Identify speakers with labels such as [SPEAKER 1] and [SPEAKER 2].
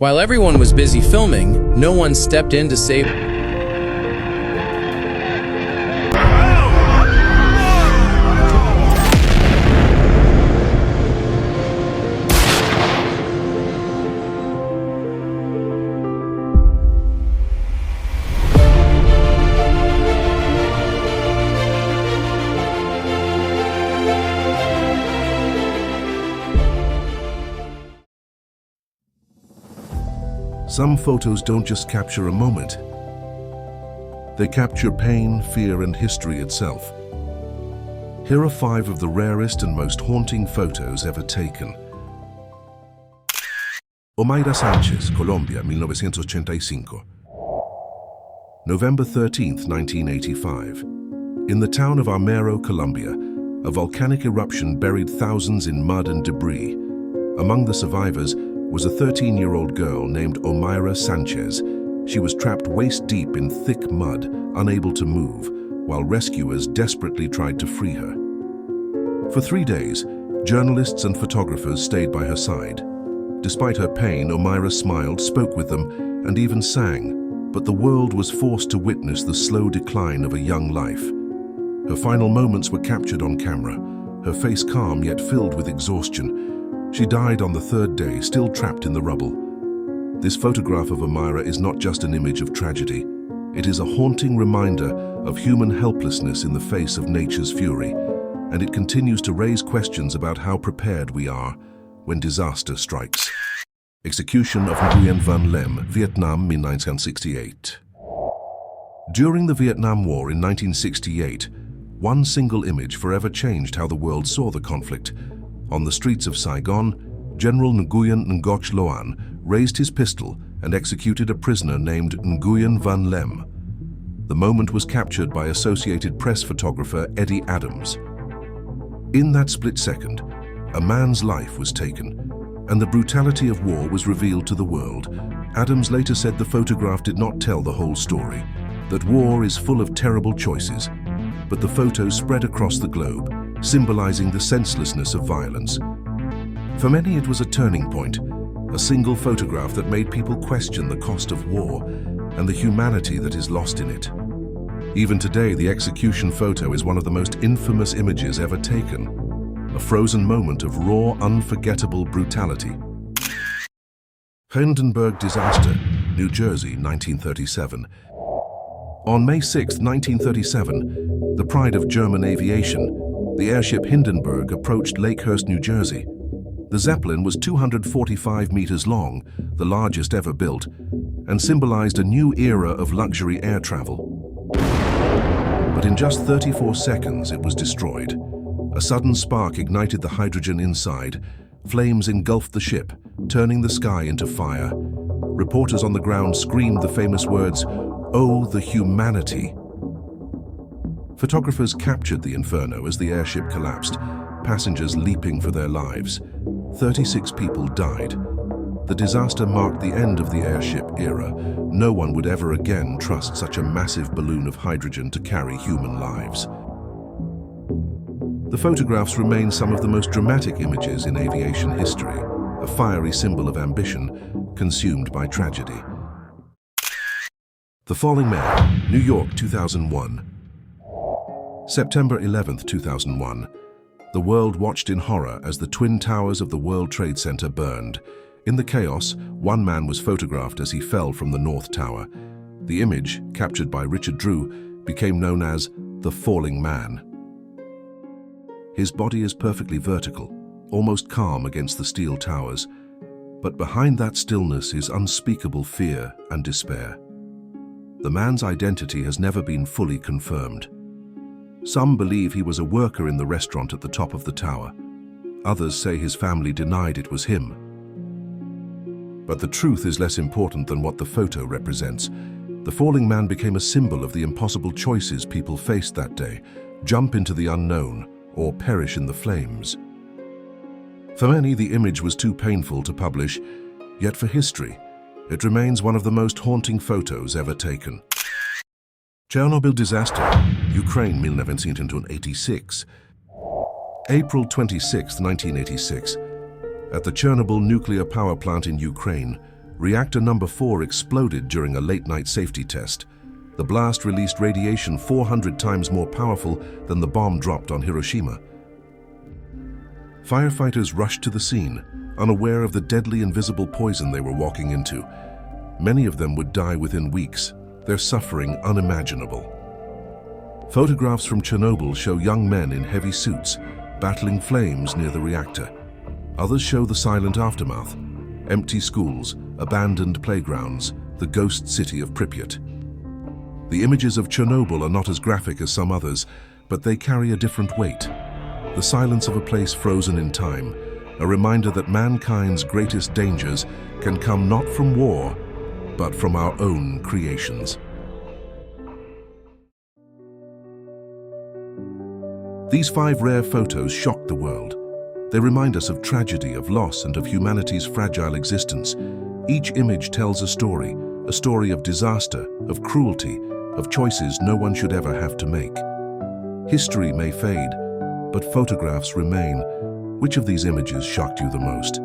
[SPEAKER 1] While everyone was busy filming, no one stepped in to save.
[SPEAKER 2] Some photos don't just capture a moment. They capture pain, fear, and history itself. Here are 5 of the rarest and most haunting photos ever taken. Omayra, Sánchez, Colombia, 1985. November 13, 1985. In the town of Armero, Colombia, a volcanic eruption buried thousands in mud and debris. Among the survivors was a 13-year-old girl named Omayra Sánchez. She was trapped waist-deep in thick mud, unable to move, while rescuers desperately tried to free her. For 3 days, journalists and photographers stayed by her side. Despite her pain, Omayra smiled, spoke with them, and even sang, but the world was forced to witness the slow decline of a young life. Her final moments were captured on camera, her face calm yet filled with exhaustion. She died on the 3rd day, still trapped in the rubble. This photograph of Omayra is not just an image of tragedy. It is a haunting reminder of human helplessness in the face of nature's fury, and it continues to raise questions about how prepared we are when disaster strikes. Execution of Nguyễn Văn Lém, Vietnam, 1968. During the Vietnam War in 1968, one single image forever changed how the world saw the conflict. On the streets of Saigon, General Nguyễn Ngoc Loan raised his pistol and executed a prisoner named Nguyễn Văn Lém. The moment was captured by Associated Press photographer Eddie Adams. In that split second, a man's life was taken, and the brutality of war was revealed to the world. Adams later said the photograph did not tell the whole story, that war is full of terrible choices, but the photos spread across the globe, symbolizing the senselessness of violence. For many, it was a turning point, a single photograph that made people question the cost of war and the humanity that is lost in it. Even today, the execution photo is one of the most infamous images ever taken, a frozen moment of raw, unforgettable brutality. Hindenburg Disaster, New Jersey, 1937. On May 6, 1937, the pride of German aviation, the airship Hindenburg approached Lakehurst, New Jersey. The Zeppelin was 245 meters long, the largest ever built, and symbolized a new era of luxury air travel. But in just 34 seconds, it was destroyed. A sudden spark ignited the hydrogen inside. Flames engulfed the ship, turning the sky into fire. Reporters on the ground screamed the famous words, "Oh, the humanity!" Photographers captured the inferno as the airship collapsed, passengers leaping for their lives. 36 people died. The disaster marked the end of the airship era. No one would ever again trust such a massive balloon of hydrogen to carry human lives. The photographs remain some of the most dramatic images in aviation history, a fiery symbol of ambition consumed by tragedy. The Falling Man, New York, 2001. September 11, 2001. The world watched in horror as the Twin Towers of the World Trade Center burned. In the chaos, one man was photographed as he fell from the North Tower. The image, captured by Richard Drew, became known as the Falling Man. His body is perfectly vertical, almost calm against the steel towers, but behind that stillness is unspeakable fear and despair. The man's identity has never been fully confirmed. Some believe he was a worker in the restaurant at the top of the tower. Others say his family denied it was him. But the truth is less important than what the photo represents. The falling man became a symbol of the impossible choices people faced that day: jump into the unknown or perish in the flames. For many, the image was too painful to publish, yet for history, it remains one of the most haunting photos ever taken. Chernobyl Disaster, Ukraine, 1986. April 26, 1986. At the Chernobyl nuclear power plant in Ukraine, Reactor number 4 exploded during a late-night safety test. The blast released radiation 400 times more powerful than the bomb dropped on Hiroshima. Firefighters rushed to the scene, unaware of the deadly invisible poison they were walking into. Many of them would die within weeks, their suffering unimaginable. Photographs from Chernobyl show young men in heavy suits, battling flames near the reactor. Others show the silent aftermath: empty schools, abandoned playgrounds, the ghost city of Pripyat. The images of Chernobyl are not as graphic as some others, but they carry a different weight. The silence of a place frozen in time, a reminder that mankind's greatest dangers can come not from war, but from our own creations. These 5 rare photos shocked the world. They remind us of tragedy, of loss, and of humanity's fragile existence. Each image tells a story of disaster, of cruelty, of choices no one should ever have to make. History may fade, but photographs remain. Which of these images shocked you the most?